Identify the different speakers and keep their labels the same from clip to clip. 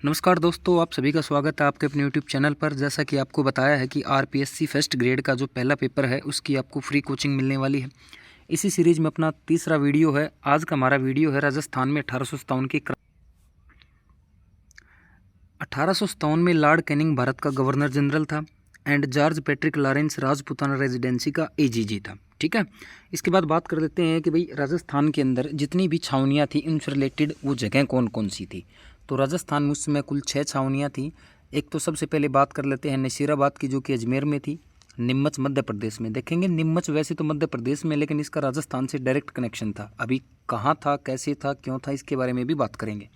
Speaker 1: नमस्कार दोस्तों, आप सभी का स्वागत है आपके अपने यूट्यूब चैनल पर। जैसा कि आपको बताया है कि आरपीएससी फर्स्ट ग्रेड का जो पहला पेपर है उसकी आपको फ्री कोचिंग मिलने वाली है। इसी सीरीज में अपना तीसरा वीडियो है। आज का हमारा वीडियो है राजस्थान में 1857 में लॉर्ड कैनिंग भारत का गवर्नर जनरल था and George Patrick Lawrence Rajputana residency का एजीजी था। ठीक है, इसके बाद बात कर लेते हैं कि भाई राजस्थान के अंदर जितनी भी छावनियाँ थी उनसे रिलेटेड वो जगह कौन कौन सी थी। तो राजस्थान में उस समय कुल 6 छावनियाँ थी। एक तो सबसे पहले बात कर लेते हैं नसीराबाद की, जो कि अजमेर में थी। नीमच मध्य प्रदेश में। देखेंगे नीमच वैसे तो मध्य प्रदेश में, लेकिन इसका राजस्थान से डायरेक्ट कनेक्शन था। अभी कहाँ था, कैसे था, क्यों था, इसके बारे में भी बात करेंगे।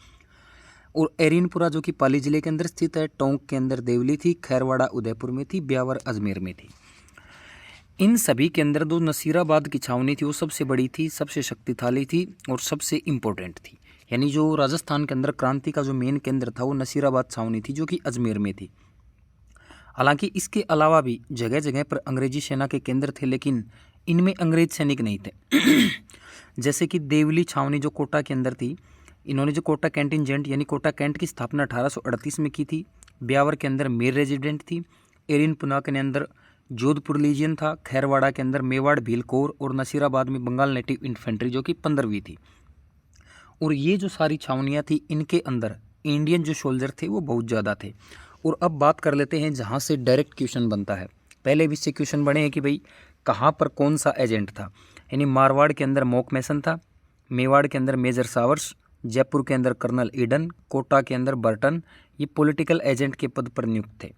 Speaker 1: और एरिनपुरा जो कि पाली जिले के अंदर स्थित है। टोंक के अंदर देवली थी। खैरवाड़ा उदयपुर में थी। ब्यावर अजमेर में थी। इन सभी के अंदर जो नसीराबाद की छावनी थी वो सबसे बड़ी थी, सबसे शक्तिशाली थी और सबसे इम्पोर्टेंट थी। यानी जो राजस्थान के अंदर क्रांति का जो मेन केंद्र था वो नसीराबाद छावनी थी, जो कि अजमेर में थी। हालांकि इसके अलावा भी जगह जगह पर अंग्रेजी सेना के केंद्र थे, लेकिन इनमें अंग्रेज सैनिक नहीं थे। जैसे कि देवली छावनी जो कोटा के अंदर थी, इन्होंने जो कोटा कैंटिनजेंट यानी कोटा कैंट की स्थापना 1838 में की थी। ब्यावर के अंदर मेर रेजिडेंट थी। एरिनपुरा के अंदर जोधपुर लीजियन था। खैरवाड़ा के अंदर मेवाड़ भील कोर और नसीराबाद में बंगाल नेटिव इन्फेंट्री जो कि 15वीं थी। और ये जो सारी छावनियाँ थी इनके अंदर इंडियन जो सोल्जर थे वो बहुत ज़्यादा थे। और अब बात कर लेते हैं जहाँ से डायरेक्ट क्वेश्चन बनता है। पहले भी इससे क्वेश्चन बने हैं कि भाई कहाँ पर कौन सा एजेंट था। यानी मारवाड़ के अंदर मोक मैसन था। मेवाड़ के अंदर मेजर सावर्स। जयपुर के अंदर कर्नल ईडन। कोटा के अंदर बर्टन। ये पॉलिटिकल एजेंट के पद पर नियुक्त थे।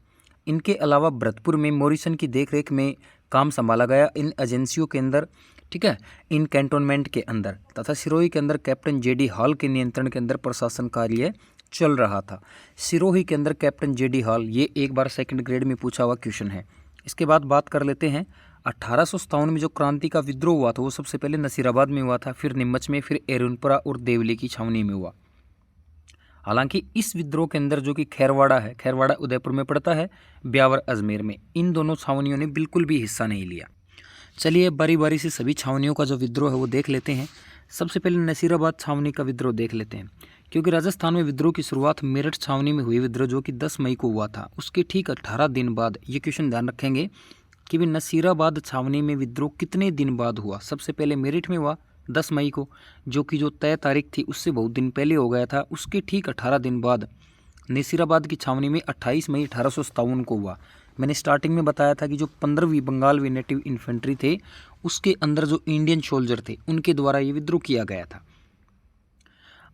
Speaker 1: इनके अलावा भरतपुर में मॉरिसन की देखरेख में काम संभाला गया इन एजेंसियों के अंदर। ठीक है, इन कैंटोनमेंट के अंदर तथा सिरोही के अंदर कैप्टन जेडी हॉल के नियंत्रण के अंदर प्रशासन कार्य चल रहा था। सिरोही के अंदर कैप्टन जेडी हॉल, ये एक बार सेकंड ग्रेड में पूछा हुआ क्वेश्चन है। इसके बाद बात कर लेते हैं 1857 में जो क्रांति का विद्रोह हुआ था वो सबसे पहले नसीराबाद में हुआ था, फिर नीमच में, फिर एरुनपुरा और देवली की छावनी में हुआ। हालांकि इस विद्रोह के अंदर जो कि खैरवाड़ा है, खैरवाड़ा उदयपुर में पड़ता है, ब्यावर अजमेर में, इन दोनों छावनियों ने बिल्कुल भी हिस्सा नहीं लिया। चलिए बारी बारी से सभी छावनियों का जो विद्रोह है वो देख लेते हैं। सबसे पहले नसीराबाद छावनी का विद्रोह देख लेते हैं। क्योंकि राजस्थान में विद्रोह की शुरुआत मेरठ छावनी में हुई विद्रोह जो कि 10 मई को हुआ था। उसके ठीक 18 दिन बाद, ये क्वेश्चन ध्यान रखेंगे कि भी नसीराबाद छावनी में विद्रोह कितने दिन बाद हुआ। सबसे पहले मेरठ में हुआ 10 मई को, जो कि जो तय तारीख थी उससे बहुत दिन पहले हो गया था। उसके ठीक 18 दिन बाद नसीराबाद की छावनी में 28 मई 1857 को हुआ। मैंने स्टार्टिंग में बताया था कि जो 15वीं बंगाल नेटिव इन्फेंट्री थे उसके अंदर जो इंडियन सोल्जर थे उनके द्वारा ये विद्रोह किया गया था।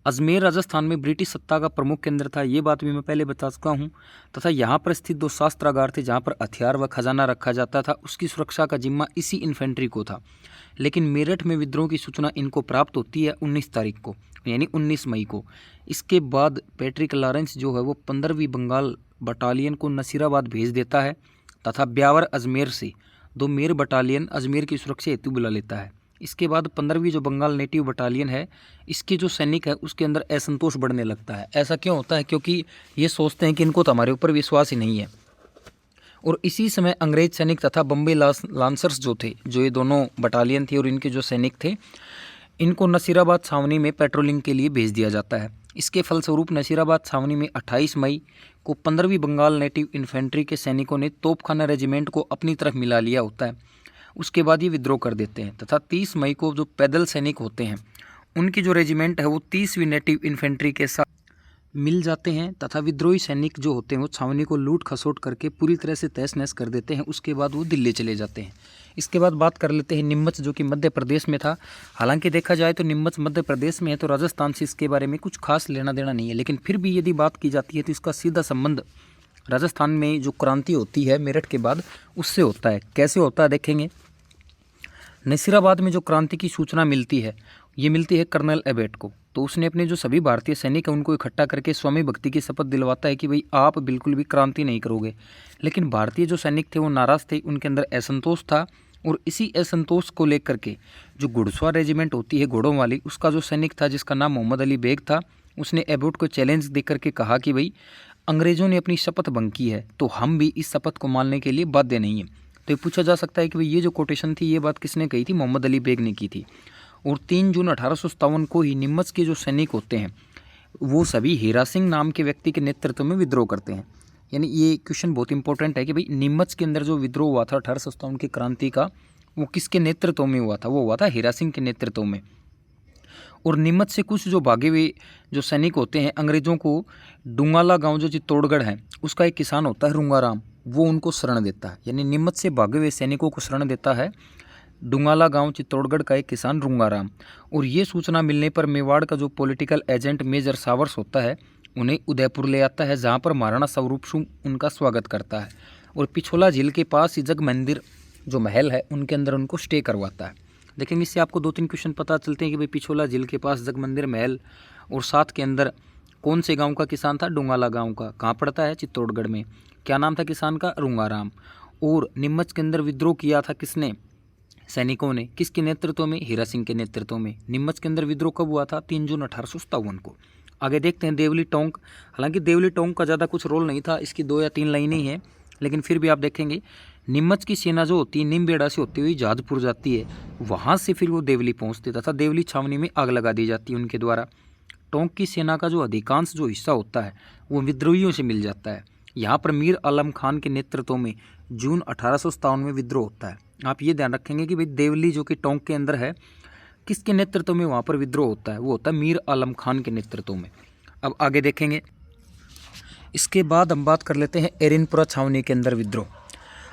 Speaker 1: अजमेर राजस्थान में ब्रिटिश सत्ता का प्रमुख केंद्र था, ये बात भी मैं पहले बता चुका हूँ। तथा यहाँ पर स्थित 2 शास्त्रागार थे जहाँ पर हथियार व खजाना रखा जाता था। उसकी सुरक्षा का जिम्मा इसी इन्फेंट्री को था। लेकिन मेरठ में विद्रोह की सूचना इनको प्राप्त होती है 19 तारीख को, यानी 19 मई को। इसके बाद पैट्रिक लॉरेंस जो है वो 15वीं बंगाल बटालियन को नसीराबाद भेज देता है तथा ब्यावर अजमेर से 2 मेर बटालियन अजमेर की सुरक्षा हेतु बुला लेता है। इसके बाद 15वीं जो बंगाल नेटिव बटालियन है, इसके जो सैनिक है उसके अंदर असंतोष बढ़ने लगता है। ऐसा क्यों होता है? क्योंकि ये सोचते हैं कि इनको तो हमारे ऊपर विश्वास ही नहीं है। और इसी समय अंग्रेज सैनिक तथा बम्बई लांसर्स जो थे, जो ये दोनों बटालियन थी और इनके जो सैनिक थे, इनको नसीराबाद छावनी में पेट्रोलिंग के लिए भेज दिया जाता है। इसके फलस्वरूप नसीराबाद छावनी में 28 मई को 15वीं बंगाल नेटिव इन्फेंट्री के सैनिकों ने तोपखाना रेजिमेंट को अपनी तरफ मिला लिया होता है। उसके बाद ये विद्रोह कर देते हैं तथा 30 मई को जो पैदल सैनिक होते हैं उनकी जो रेजिमेंट है वो 30वीं नेटिव इन्फेंट्री के साथ मिल जाते हैं तथा विद्रोही सैनिक जो होते हैं वो छावनी को लूट खसोट करके पूरी तरह से तहस नहस कर देते हैं। उसके बाद वो दिल्ली चले जाते हैं। इसके बाद बात कर लेते हैं नीमच, जो कि मध्य प्रदेश में था। हालांकि देखा जाए तो नीमच मध्य प्रदेश में है, तो राजस्थान से इसके बारे में कुछ खास लेना देना नहीं है। लेकिन फिर भी यदि बात की जाती है तो इसका सीधा संबंध राजस्थान में जो क्रांति होती है मेरठ के बाद उससे होता है। कैसे होता है देखेंगे। नसीराबाद में जो क्रांति की सूचना मिलती है, ये मिलती है कर्नल एबेट को। तो उसने अपने जो सभी भारतीय सैनिक हैं उनको इकट्ठा करके स्वामी भक्ति की शपथ दिलवाता है कि भाई आप बिल्कुल भी क्रांति नहीं करोगे। लेकिन भारतीय जो सैनिक थे वो नाराज़ थे, उनके अंदर असंतोष था। और इसी असंतोष को लेकर के जो घुड़सवार रेजिमेंट होती है घोड़ों वाली, उसका जो सैनिक था जिसका नाम मोहम्मद अली बेग था, उसने एबोट को चैलेंज दे करके कहा कि भाई अंग्रेज़ों ने अपनी शपथ भंग की है तो हम भी इस शपथ को मानने के लिए बाध्य नहीं है। तो ये पूछा जा सकता है कि भाई ये जो कोटेशन थी ये बात किसने कही थी? मोहम्मद अली बेग ने की थी। और 3 जून 1857 को ही नीमच के जो सैनिक होते हैं वो सभी हीरा सिंह नाम के व्यक्ति के नेतृत्व में विद्रोह करते हैं। यानी ये क्वेश्चन बहुत इंपॉर्टेंट है कि भाई नीमच के अंदर जो विद्रोह हुआ था 1857 की क्रांति का, वो किसके नेतृत्व में हुआ था? वो हुआ था हीरा सिंह के नेतृत्व में। और नीमच से कुछ जो भागे हुए जो सैनिक होते हैं, अंग्रेजों को डुंगाला गांव जो चित्तौड़गढ़ है उसका एक किसान होता है रुंगाराम, वो उनको शरण देता है। यानी नीमच से भागे हुए सैनिकों को शरण देता है डुंगाला गांव चित्तौड़गढ़ का एक किसान रुंगाराम। और ये सूचना मिलने पर मेवाड़ का जो पॉलिटिकल एजेंट मेजर सावर्स होता है उन्हें उदयपुर ले आता है, जहाँ पर महाराणा स्वरूप सिंह उनका स्वागत करता है और पिछोला झील के पास ही जग मंदिर जो महल है उनके अंदर उनको स्टे करवाता है। देखेंगे इससे आपको 2-3 क्वेश्चन पता चलते हैं कि भाई पिछोला झील के पास जग मंदिर महल और साथ के अंदर कौन से गांव का किसान था? डुंगाला गांव का। कहाँ पड़ता है? चित्तौड़गढ़ में। क्या नाम था किसान का? रुंगाराम। और नीमच के अंदर विद्रोह किया था किसने? सैनिकों ने। किसके नेतृत्व में? हीरा सिंह के नेतृत्व में। नीमच के अंदर विद्रोह कब हुआ था? 3 जून 1857 को। आगे देखते हैं देवली टोंक। हालांकि देवली टोंक का ज़्यादा कुछ रोल नहीं था, इसकी 2 या 3 लाइनें ही हैं, लेकिन फिर भी आप देखेंगे नीमच की सेना जो होती है निमबेड़ा से होती हुई जहाजपुर जाती है, वहाँ से फिर वो देवली पहुँचती तथा देवली छावनी में आग लगा दी जाती है उनके द्वारा। टोंक की सेना का जो अधिकांश जो हिस्सा होता है वो विद्रोहियों से मिल जाता है। यहाँ पर मीर आलम खान के नेतृत्व में जून 1857 में विद्रोह होता है। आप ये ध्यान रखेंगे कि भाई देवली जो कि टोंक के अंदर है, किसके नेतृत्व में वहाँ पर विद्रोह होता है? वो होता है मीर आलम खान के नेतृत्व में। अब आगे देखेंगे। इसके बाद हम बात कर लेते हैं एरिनपुरा छावनी के अंदर विद्रोह।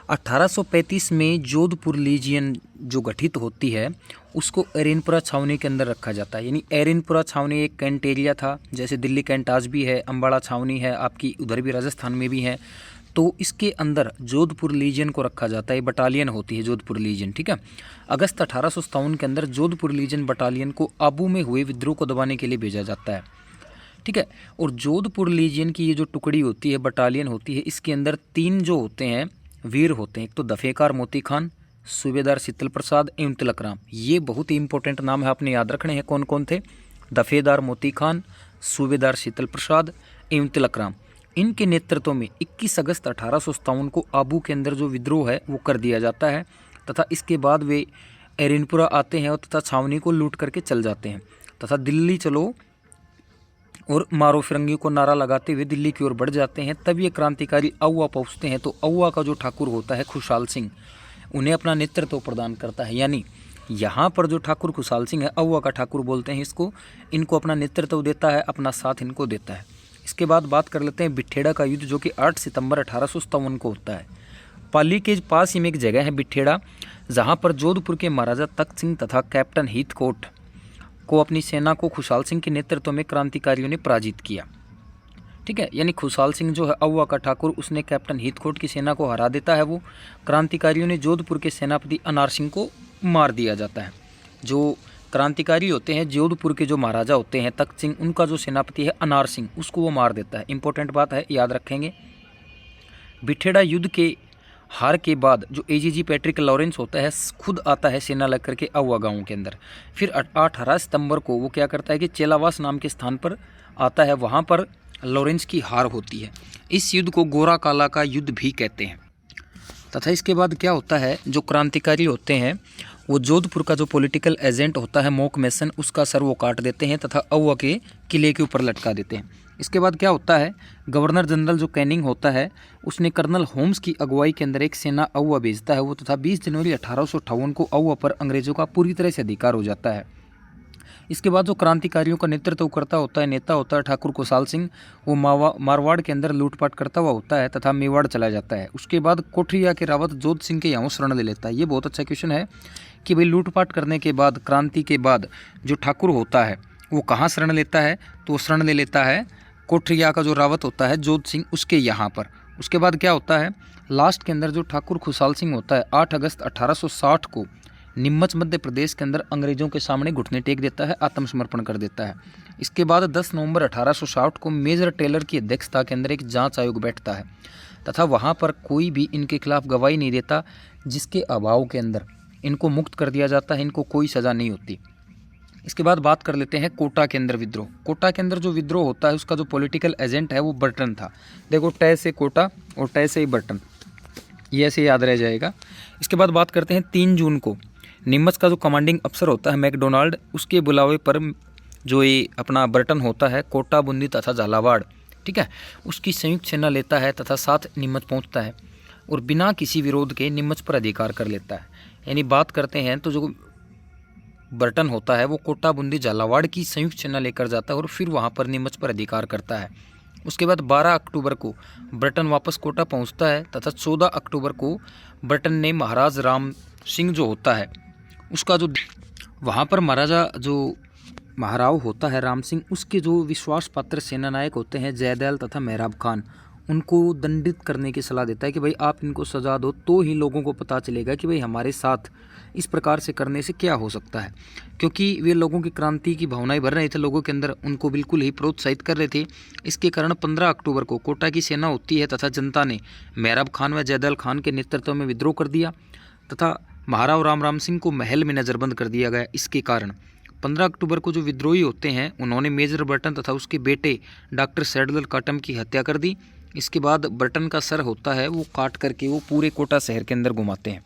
Speaker 1: 1835 में जोधपुर लीजियन जो गठित होती है उसको एरिनपुरा छावनी के अंदर रखा जाता है। यानी एरिनपुरा छावनी एक कैंट एरिया था, जैसे दिल्ली कैंट आज भी है, अम्बाड़ा छावनी है आपकी, उधर भी राजस्थान में भी है। तो इसके अंदर जोधपुर लीजियन को रखा जाता है, बटालियन होती है जोधपुर लीजियन, ठीक है। अगस्त 1857 के अंदर जोधपुर लीजियन बटालियन को आबू में हुए विद्रोह को दबाने के लिए भेजा जाता है, ठीक है। और जोधपुर लीजियन की ये जो टुकड़ी होती है, बटालियन होती है, इसके अंदर 3 जो होते हैं वीर होते हैं। एक तो दफेकार मोती खान, सूबेदार शीतल प्रसाद एवं तिलक राम। ये बहुत ही इंपॉर्टेंट नाम है, आपने याद रखने हैं कौन कौन थे? दफेदार मोती खान, सूबेदार शीतल प्रसाद एवं तिलक राम। इनके नेतृत्व में 21 अगस्त 1857 को आबू के अंदर जो विद्रोह है वो कर दिया जाता है तथा इसके बाद वे एरिनपुरा आते हैं और तथा छावनी को लूट करके चल जाते हैं तथा दिल्ली चलो और मारो फिरंगी को नारा लगाते हुए दिल्ली की ओर बढ़ जाते हैं। तब ये क्रांतिकारी औवा पहुँचते हैं। तो औवा का जो ठाकुर होता है खुशहाल सिंह, उन्हें अपना नेतृत्व प्रदान करता है। यानी यहाँ पर जो ठाकुर खुशहाल सिंह है, औवा का ठाकुर बोलते हैं इसको, इनको अपना नेतृत्व देता है, अपना साथ इनको देता है। इसके बाद बात कर लेते हैं बिठेड़ा का युद्ध, जो कि 8 सितंबर 1857 को होता है। पाली के पास ही में एक जगह है बिठेड़ा, जहाँ पर जोधपुर के महाराजा तख्त सिंह तथा कैप्टन हीथकोट को अपनी सेना को खुशहाल सिंह के नेतृत्व में क्रांतिकारियों ने पराजित किया, ठीक है। यानी खुशहाल सिंह जो है औवा का ठाकुर, उसने कैप्टन हीथकोट की सेना को हरा देता है। वो क्रांतिकारियों ने जोधपुर के सेनापति अनार सिंह को मार दिया जाता है। जो क्रांतिकारी होते हैं जोधपुर के जो महाराजा होते हैं तख्त सिंह, उनका जो सेनापति है अनार सिंह, उसको वो मार देता है। इंपॉर्टेंट बात है, याद रखेंगे। बिठेड़ा युद्ध के हार के बाद जो एजीजी पैट्रिक लॉरेंस होता है खुद आता है सेना लग करके औवा गांव के अंदर। फिर 18 सितंबर को वो क्या करता है कि चेलावास नाम के स्थान पर आता है, वहाँ पर लॉरेंस की हार होती है। इस युद्ध को गोरा काला का युद्ध भी कहते हैं। तथा इसके बाद क्या होता है, जो क्रांतिकारी होते हैं वो जोधपुर का जो पॉलिटिकल एजेंट होता है मोक मैसन, उसका सर वो काट देते हैं तथा औवा के किले के ऊपर लटका देते हैं। इसके बाद क्या होता है, गवर्नर जनरल जो कैनिंग होता है उसने कर्नल होम्स की अगुवाई के अंदर एक सेना औवा भेजता है वो, तथा 20 जनवरी 1858 को औवा पर अंग्रेजों का पूरी तरह से अधिकार हो जाता है। इसके बाद जो क्रांतिकारियों का नेतृत्व करता होता है, नेता होता है ठाकुर खुशहाल सिंह, वो मारवाड़ के अंदर लूटपाट करता हुआ होता है तथा मेवाड़ चला जाता है। उसके बाद कोठरिया के रावत जोध सिंह के यहाँ शरण ले लेता है। ये बहुत अच्छा क्वेश्चन है कि भाई लूटपाट करने के बाद, क्रांति के बाद जो ठाकुर होता है वो कहाँ शरण लेता है, तो वो शरण ले लेता है कोठरिया का जो रावत होता है जोध सिंह, उसके यहाँ पर। उसके बाद क्या होता है, लास्ट के अंदर जो ठाकुर खुशहाल सिंह होता है 8 अगस्त 1860 को नीमच मध्य प्रदेश के अंदर अंग्रेजों के सामने घुटने टेक देता है, आत्मसमर्पण कर देता है। इसके बाद 10 नवंबर 1860 को मेजर टेलर की अध्यक्षता के अंदर एक जांच आयोग बैठता है तथा वहां पर कोई भी इनके खिलाफ गवाही नहीं देता, जिसके अभाव के अंदर इनको मुक्त कर दिया जाता है, इनको कोई सज़ा नहीं होती। इसके बाद बात कर लेते हैं कोटा के अंदर विद्रोह। कोटा के अंदर जो विद्रोह होता है उसका जो पॉलिटिकल एजेंट है वो बर्टन था। देखो, टै से कोटा और टै से ही बर्टन, ये ऐसे याद रह जाएगा। इसके बाद बात करते हैं 3 जून को नीमच का जो कमांडिंग अफसर होता है मैकडोनाल्ड, उसके बुलावे पर जो ये अपना बर्टन होता है, कोटा, बूंदी तथा झालावाड़, ठीक है, उसकी संयुक्त सेना लेता है तथा साथ नीमच पहुंचता है और बिना किसी विरोध के नीमच पर अधिकार कर लेता है। यानी बात करते हैं तो जो बर्टन होता है वो कोटा, बूंदी, झालावाड़ की संयुक्त सेना लेकर जाता है और फिर वहाँ पर नीमच पर अधिकार करता है। उसके बाद 12 अक्टूबर को ब्रिटेन वापस कोटा पहुंचता है तथा 14 अक्टूबर को ब्रिटेन ने महाराज राम सिंह जो होता है उसका जो वहाँ पर महाराजा जो महाराव होता है राम सिंह, उसके जो विश्वास पात्र सेनानायक होते हैं जयदयाल तथा मेहराब खान, उनको दंडित करने की सलाह देता है कि भाई आप इनको सजा दो तो ही लोगों को पता चलेगा कि भाई हमारे साथ इस प्रकार से करने से क्या हो सकता है, क्योंकि वे लोगों की क्रांति की भावनाएं भर रहे थे लोगों के अंदर, उनको बिल्कुल ही प्रोत्साहित कर रहे थे। इसके कारण 15 अक्टूबर को कोटा की सेना होती है तथा जनता ने मेहराब खान व जयदयाल खान के नेतृत्व में विद्रोह कर दिया तथा महाराव राम सिंह को महल में नज़रबंद कर दिया गया। इसके कारण 15 अक्टूबर को जो विद्रोही होते हैं उन्होंने मेजर बर्टन तथा उसके बेटे डॉक्टर सैडलर काटम की हत्या कर दी। इसके बाद बर्टन का सर होता है वो काट करके वो पूरे कोटा शहर के अंदर घुमाते हैं।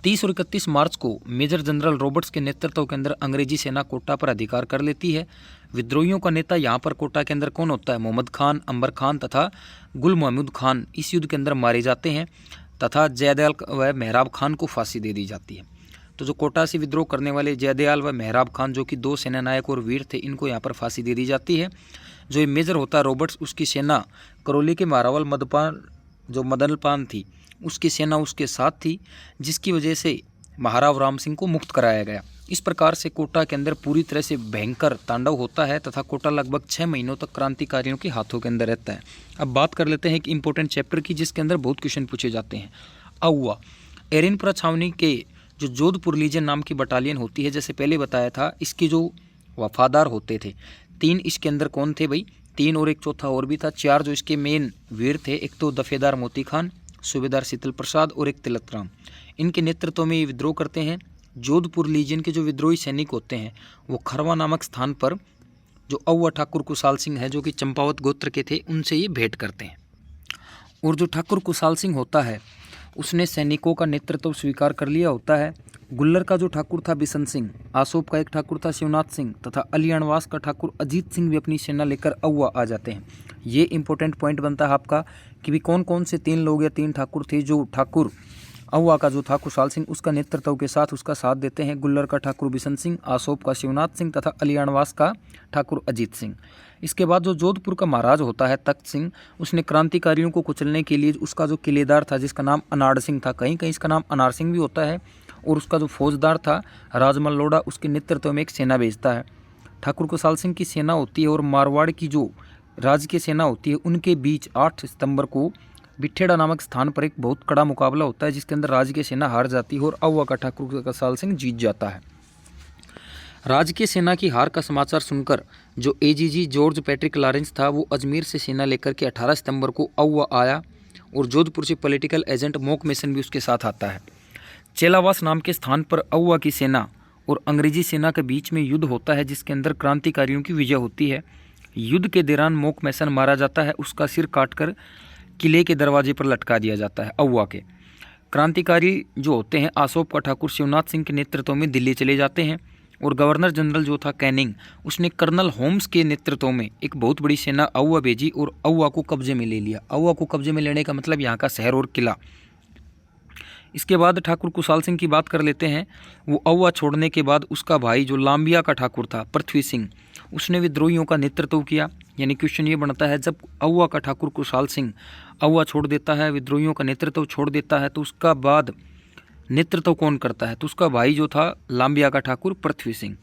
Speaker 1: 30 और 31 मार्च को मेजर जनरल रॉबर्ट्स के नेतृत्व के अंदर अंग्रेजी सेना कोटा पर अधिकार कर लेती है। विद्रोहियों का नेता यहाँ पर कोटा के अंदर कौन होता है? मोहम्मद खान, अंबर खान तथा गुल महमूद खान इस युद्ध के अंदर मारे जाते हैं तथा जयदयाल व मेहराब खान को फांसी दे दी जाती है। तो जो कोटा से विद्रोह करने वाले जयदयाल व मेहराब खान जो कि 2 सेनानायक और वीर थे, इनको यहाँ पर फांसी दे दी जाती है। जो ये मेजर होता है रॉबर्ट्स, उसकी सेना करौली के मारावल मदपान जो मदनपान थी उसकी सेना उसके साथ थी, जिसकी वजह से महाराव राम सिंह को मुक्त कराया गया। इस प्रकार से कोटा के अंदर पूरी तरह से भयंकर तांडव होता है तथा कोटा लगभग 6 महीनों तक क्रांतिकारियों के हाथों के अंदर रहता है। अब बात कर लेते हैं एक इंपॉर्टेंट चैप्टर की जिसके अंदर बहुत क्वेश्चन पूछे जाते हैं। अहुआ एरिनपुरा छावनी के जो जोधपुर लीजन नाम की बटालियन होती है, जैसे पहले बताया था, इसके जो वफादार होते थे 3 इसके अंदर कौन थे भाई? 3 और एक चौथा और भी था, 4 जो इसके मेन वीर थे, एक तो दफेदार मोती खान, सूबेदार शीतल प्रसाद और एक तिलक राम। इनके नेतृत्व में ये विद्रोह करते हैं। जोधपुर लीजन के जो विद्रोही सैनिक होते हैं वो खरवा नामक स्थान पर जो अहुआ ठाकुर कुशाल सिंह है जो कि चंपावत गोत्र के थे, उनसे ये भेंट करते हैं। और जो ठाकुर कुशाल सिंह होता है उसने सैनिकों का नेतृत्व स्वीकार कर लिया होता है। गुल्लर का जो ठाकुर था बिशन सिंह, आसोप का एक ठाकुर था शिवनाथ सिंह तथा अलियाणवास का ठाकुर अजीत सिंह भी अपनी सेना लेकर अहुआ आ जाते हैं। ये इंपॉर्टेंट पॉइंट बनता है आपका कि भी कौन कौन से 3 लोग या 3 ठाकुर थे जो ठाकुर अहुआ का जो था कुशाल सिंह उसका नेतृत्व के साथ उसका साथ देते हैं। गुल्लर का ठाकुर बिशन सिंह, आसोप का शिवनाथ सिंह तथा अलियाणवास का ठाकुर अजीत सिंह। इसके बाद जो जोधपुर का महाराज होता है तख्त सिंह, उसने क्रांतिकारियों को कुचलने के लिए उसका जो किलेदार था जिसका नाम अनाड़ सिंह था, कहीं कहीं इसका नाम अनार सिंह भी होता है, और उसका जो फौजदार था राजमल लोढ़ा, उसके नेतृत्व में एक सेना भेजता है। ठाकुर कुशाल सिंह की सेना होती है और मारवाड़ की जो राजकीय सेना होती है उनके बीच 8 सितंबर को बिठेड़ा नामक स्थान पर एक बहुत कड़ा मुकाबला होता है जिसके अंदर राजकीय सेना हार जाती है और अहुआ का ठाकुर कुशाल सिंह जीत जाता है। राजकीय सेना की हार का समाचार सुनकर जो एजीजी जॉर्ज पैट्रिक लॉरेंस था वो अजमेर से सेना लेकर के 18 सितंबर को अहुआ आया और जोधपुर से पॉलिटिकल एजेंट मोक मेसन भी उसके साथ आता है। चेलावास नाम के स्थान पर अहुआ की सेना और अंग्रेजी सेना के बीच में युद्ध होता है जिसके अंदर क्रांतिकारियों की विजय होती है। युद्ध के दौरान मोक मेसन मारा जाता है, उसका सिर काटकर किले के दरवाजे पर लटका दिया जाता है। अहुआ के क्रांतिकारी जो होते हैं आसोप का ठाकुर शिवनाथ सिंह के नेतृत्व में दिल्ली चले जाते हैं और गवर्नर जनरल जो था कैनिंग, उसने कर्नल होम्स के नेतृत्व में एक बहुत बड़ी सेना अहुआ भेजी और अहुआ को कब्जे में ले लिया। अहुआ को कब्जे में लेने का मतलब यहाँ का शहर और किला। इसके बाद ठाकुर कुशाल सिंह की बात कर लेते हैं। वो अहुआ छोड़ने के बाद उसका भाई जो लांबिया का ठाकुर था पृथ्वी सिंह, उसने विद्रोहियों का नेतृत्व किया। यानी क्वेश्चन ये बनता है, जब अहुआ का ठाकुर कुशाल सिंह अहुआ छोड़ देता है, विद्रोहियों का नेतृत्व छोड़ देता है, तो उसका बाद नेतृत्व कौन करता है? तो उसका भाई जो था लांबिया का ठाकुर पृथ्वी सिंह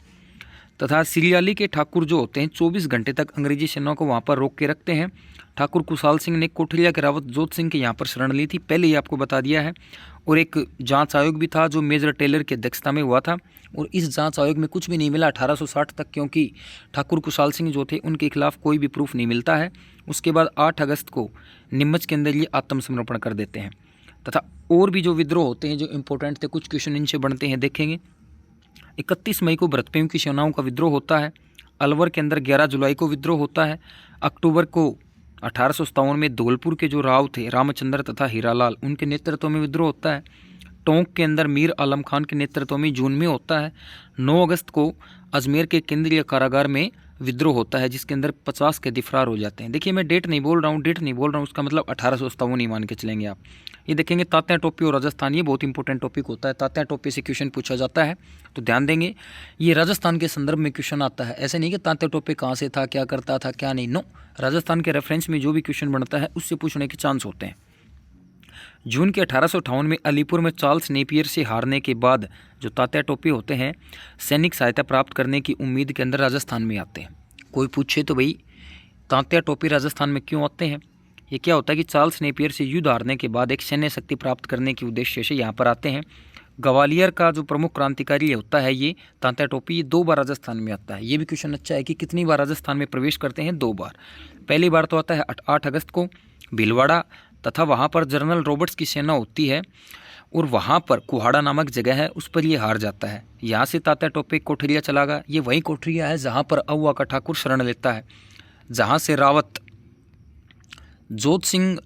Speaker 1: तथा सिरियाली के ठाकुर जो होते हैं 24 घंटे तक अंग्रेजी सेना को वहाँ पर रोक के रखते हैं। ठाकुर कुशाल सिंह ने कोठलिया के रावत जोत सिंह के यहाँ पर शरण ली थी, पहले ही आपको बता दिया है। और एक जांच आयोग भी था जो मेजर टेलर की अध्यक्षता में हुआ था और इस जांच आयोग में कुछ भी नहीं मिला 1860 तक, क्योंकि ठाकुर कुशाल सिंह जो थे उनके खिलाफ कोई भी प्रूफ नहीं मिलता है। उसके बाद 8 अगस्त को नीमच के अंदर ये आत्मसमर्पण कर देते हैं। तथा और भी जो विद्रोह होते हैं जो इंपॉर्टेंट थे, कुछ क्वेश्चन इनसे बनते हैं, देखेंगे। 31 मई को भरतप्रेम की सेनाओं का विद्रोह होता है। अलवर के अंदर 11 जुलाई को विद्रोह होता है। अक्टूबर को 1857 में धौलपुर के जो राव थे रामचंद्र तथा हीरालाल, उनके नेतृत्व में विद्रोह होता है। टोंक के अंदर मीर आलम खान के नेतृत्व में जून में होता है। 9 अगस्त को अजमेर के केंद्रीय कारागार में विद्रोह होता है जिसके अंदर 50 कैदी फरार हो जाते हैं। देखिए मैं डेट नहीं बोल रहा हूँ, उसका मतलब 1857 ही मान के चलेंगे आप। ये देखेंगे तात्या टोपी और राजस्थान, ये बहुत इंपॉर्टेंट टॉपिक होता है। तात्या टोपी से क्वेश्चन पूछा जाता है तो ध्यान देंगे, ये राजस्थान के संदर्भ में क्वेश्चन आता है। ऐसे नहीं कि तात्या टोपी कहाँ से था, क्या करता था, क्या नहीं, नो, राजस्थान के रेफरेंस में जो भी क्वेश्चन बनता है उससे पूछने के चांस होते हैं। जून के 1858 में अलीपुर में चार्ल्स नेपियर से हारने के बाद जो तात्या टोपी होते हैं सैनिक सहायता प्राप्त करने की उम्मीद के अंदर राजस्थान में आते हैं। कोई पूछे तो भाई तात्या टोपी राजस्थान में क्यों आते हैं, ये क्या होता है कि चार्ल्स नेपियर से युद्ध हारने के बाद एक सैन्य शक्ति प्राप्त करने के उद्देश्य से यहाँ पर आते हैं। ग्वालियर का जो प्रमुख क्रांतिकारी होता है ये तात्या टोपी, ये 2 बार राजस्थान में आता है। ये भी क्वेश्चन अच्छा है कि कितनी बार राजस्थान में प्रवेश करते हैं, 2 बार। पहली बार तो आता है 8 अगस्त को भीलवाड़ा, तथा वहाँ पर जनरल रॉबर्ट्स की सेना होती है और वहाँ पर कुहाड़ा नामक जगह है, उस पर ये हार जाता है। यहाँ से तात्या टोपी कोठरिया चला गया, ये वही कोठरिया है जहाँ पर अहुआ का ठाकुर शरण लेता है, जहाँ से रावत जोत सिंह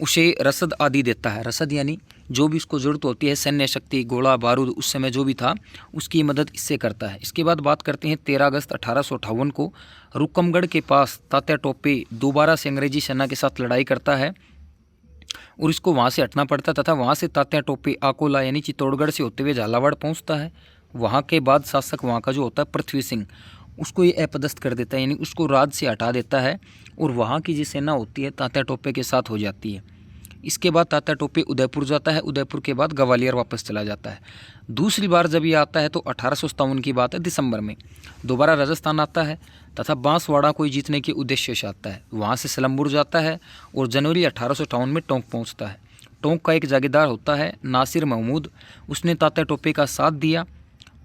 Speaker 1: उसे रसद आदि देता है। रसद यानी जो भी उसको ज़रूरत होती है, सैन्य शक्ति, गोला बारूद, उस समय जो भी था उसकी मदद इससे करता है। इसके बाद बात करते हैं 13 अगस्त 1858 को रुकमगढ़ के पास तात्या टोपी दोबारा से अंग्रेजी सेना के साथ लड़ाई करता है और इसको वहाँ से हटना पड़ता तथा वहाँ से तात्या टोपी आकोला यानी चित्तौड़गढ़ से होते हुए झालावाड़ पहुँचता है। वहाँ के बाद शासक वहाँ का जो होता है पृथ्वी सिंह, उसको ये अपदस्थ कर देता है, यानी उसको राज से हटा देता है और वहाँ की जो सेना होती है तात्या टोपे के साथ हो जाती है। इसके बाद तात्या टोपे उदयपुर जाता है, उदयपुर के बाद ग्वालियर वापस चला जाता है। दूसरी बार जब ये आता है तो 1857 की बात है, दिसंबर में दोबारा राजस्थान आता है तथा बांसवाड़ा को जीतने के उद्देश्य से आता है। वहाँ से सलमपुर जाता है और जनवरी 1858 में टोंक पहुँचता है। टोंक का एक जागीरदार होता है नासिर महमूद, उसने तात्या टोपे का साथ दिया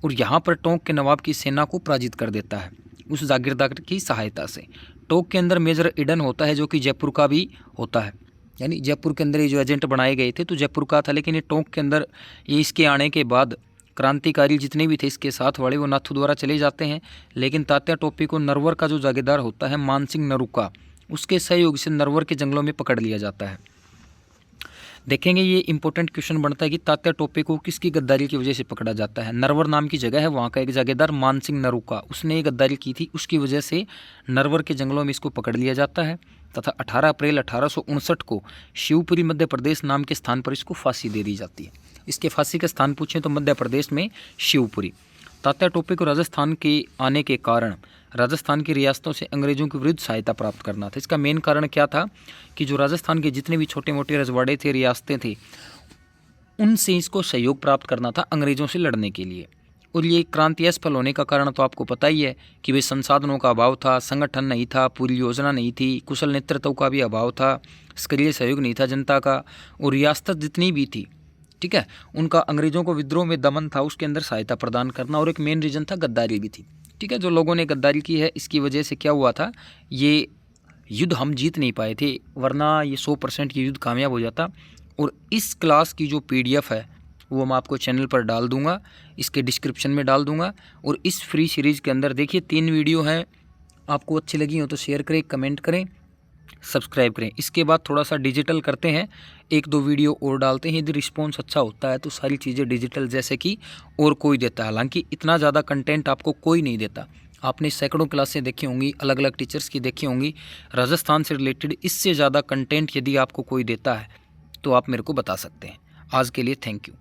Speaker 1: और यहाँ पर टोंक के नवाब की सेना को पराजित कर देता है उस जागीरदार की सहायता से। टोंक के अंदर मेजर ईडन होता है जो कि जयपुर का भी होता है, यानी जयपुर के अंदर ये जो एजेंट बनाए गए थे तो जयपुर का था, लेकिन ये टोंक के अंदर ये इसके आने के बाद क्रांतिकारी जितने भी थे इसके साथ वाले वो नाथू द्वारा चले जाते हैं। लेकिन तात्या टोपी को नरवर का जो जागीरदार होता है मानसिंह नरुका, उसके सहयोग से नरवर के जंगलों में पकड़ लिया जाता है। देखेंगे ये इंपॉर्टेंट क्वेश्चन बनता है कि तात्या टोपे को किसकी गद्दारी की वजह से पकड़ा जाता है। नरवर नाम की जगह है, वहाँ का एक जागीरदार मानसिंह नरुका, उसने ये गद्दारी की थी, उसकी वजह से नरवर के जंगलों में इसको पकड़ लिया जाता है तथा 18 अप्रैल 1859 को शिवपुरी मध्य प्रदेश नाम के स्थान पर इसको फांसी दे दी जाती है। इसके फांसी का स्थान पूछें तो मध्य प्रदेश में शिवपुरी। तात्या टोपे को राजस्थान के आने के कारण राजस्थान की रियासतों से अंग्रेजों के विरुद्ध सहायता प्राप्त करना था। इसका मेन कारण क्या था कि जो राजस्थान के जितने भी छोटे मोटे रजवाड़े थे, रियासतें थी, उनसे इसको सहयोग प्राप्त करना था अंग्रेजों से लड़ने के लिए। और ये क्रांति असफल होने का कारण तो आपको पता ही है कि वे संसाधनों का अभाव था, संगठन नहीं था, पूरी योजना नहीं थी, कुशल नेतृत्व का भी अभाव था, सक्रिय सहयोग नहीं था जनता का, और रियासत जितनी भी थी, ठीक है, उनका अंग्रेजों को विद्रोह में दमन था, उसके अंदर सहायता प्रदान करना, और एक मेन रीजन था गद्दारी भी थी। ठीक है, जो लोगों ने गद्दारी की है इसकी वजह से क्या हुआ था, ये युद्ध हम जीत नहीं पाए थे, वरना ये 100% ये युद्ध कामयाब हो जाता। और इस क्लास की जो PDF है वो मैं आपको चैनल पर डाल दूंगा, इसके डिस्क्रिप्शन में डाल दूंगा। और इस फ्री सीरीज़ के अंदर देखिए 3 वीडियो हैं, आपको अच्छी लगी हो तो शेयर करें, कमेंट करें, सब्सक्राइब करें। इसके बाद थोड़ा सा डिजिटल करते हैं, 1-2 वीडियो और डालते हैं। यदि रिस्पॉन्स अच्छा होता है तो सारी चीज़ें डिजिटल जैसे कि और कोई देता है, हालांकि इतना ज़्यादा कंटेंट आपको कोई नहीं देता। आपने सैकड़ों क्लासें देखी होंगी, अलग अलग टीचर्स की देखी होंगी, राजस्थान से रिलेटेड इससे ज़्यादा कंटेंट यदि आपको कोई देता है तो आप मेरे को बता सकते हैं। आज के लिए थैंक यू।